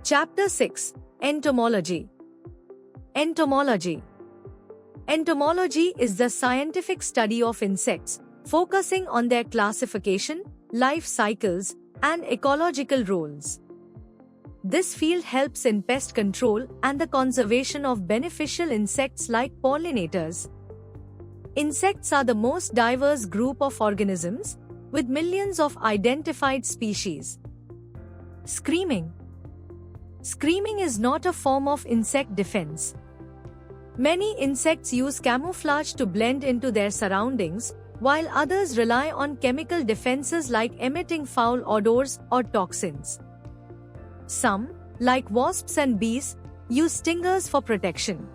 Chapter 6: Entomology. Entomology. Entomology is the scientific study of insects, focusing on their classification, life cycles, and ecological roles. This field helps in pest control and the conservation of beneficial insects like pollinators. Insects are the most diverse group of organisms, with millions of identified species. Screaming. Screaming is not a form of insect defense. Many insects use camouflage to blend into their surroundings, while others rely on chemical defenses like emitting foul odors or toxins. Some, like wasps and bees, use stingers for protection.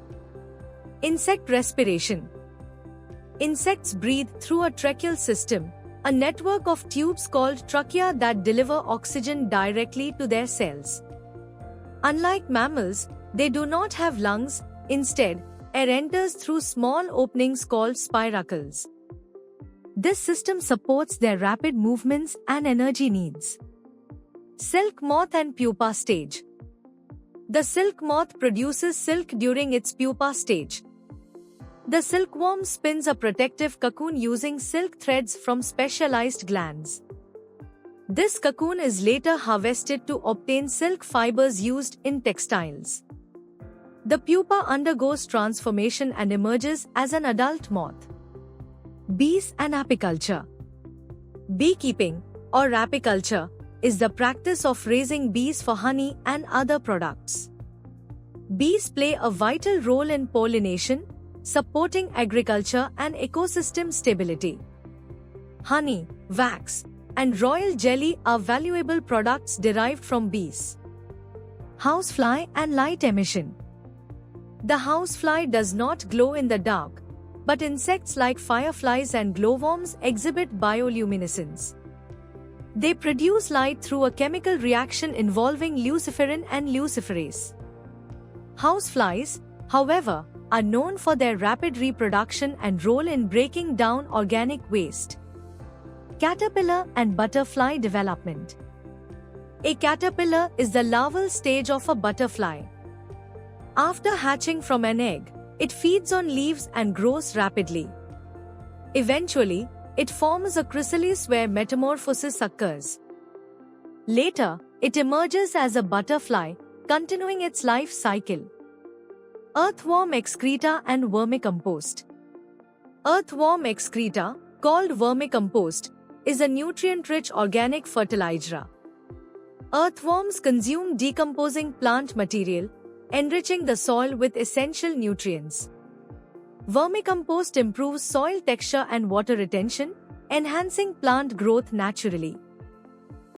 Insect respiration. Insects breathe through a tracheal system, a network of tubes called trachea that deliver oxygen directly to their cells. Unlike mammals, they do not have lungs. Instead, air enters through small openings called spiracles. This system supports their rapid movements and energy needs. Silk moth and pupa stage. The silk moth produces silk during its pupa stage. The silkworm spins a protective cocoon using silk threads from specialized glands. This cocoon is later harvested to obtain silk fibers used in textiles. The pupa undergoes transformation and emerges as an adult moth. Bees and apiculture. Beekeeping, or apiculture, is the practice of raising bees for honey and other products. Bees play a vital role in pollination, supporting agriculture and ecosystem stability. Honey, wax, and royal jelly are valuable products derived from bees. Housefly and light emission. The housefly does not glow in the dark, but insects like fireflies and glowworms exhibit bioluminescence. They produce light through a chemical reaction involving luciferin and luciferase. Houseflies, however, are known for their rapid reproduction and role in breaking down organic waste. Caterpillar and butterfly development. A caterpillar is the larval stage of a butterfly. After hatching from an egg, it feeds on leaves and grows rapidly. Eventually, it forms a chrysalis where metamorphosis occurs. Later, it emerges as a butterfly, continuing its life cycle. Earthworm excreta and vermicompost. Earthworm excreta, called vermicompost, is a nutrient-rich organic fertilizer. Earthworms consume decomposing plant material, enriching the soil with essential nutrients. Vermicompost improves soil texture and water retention, enhancing plant growth naturally.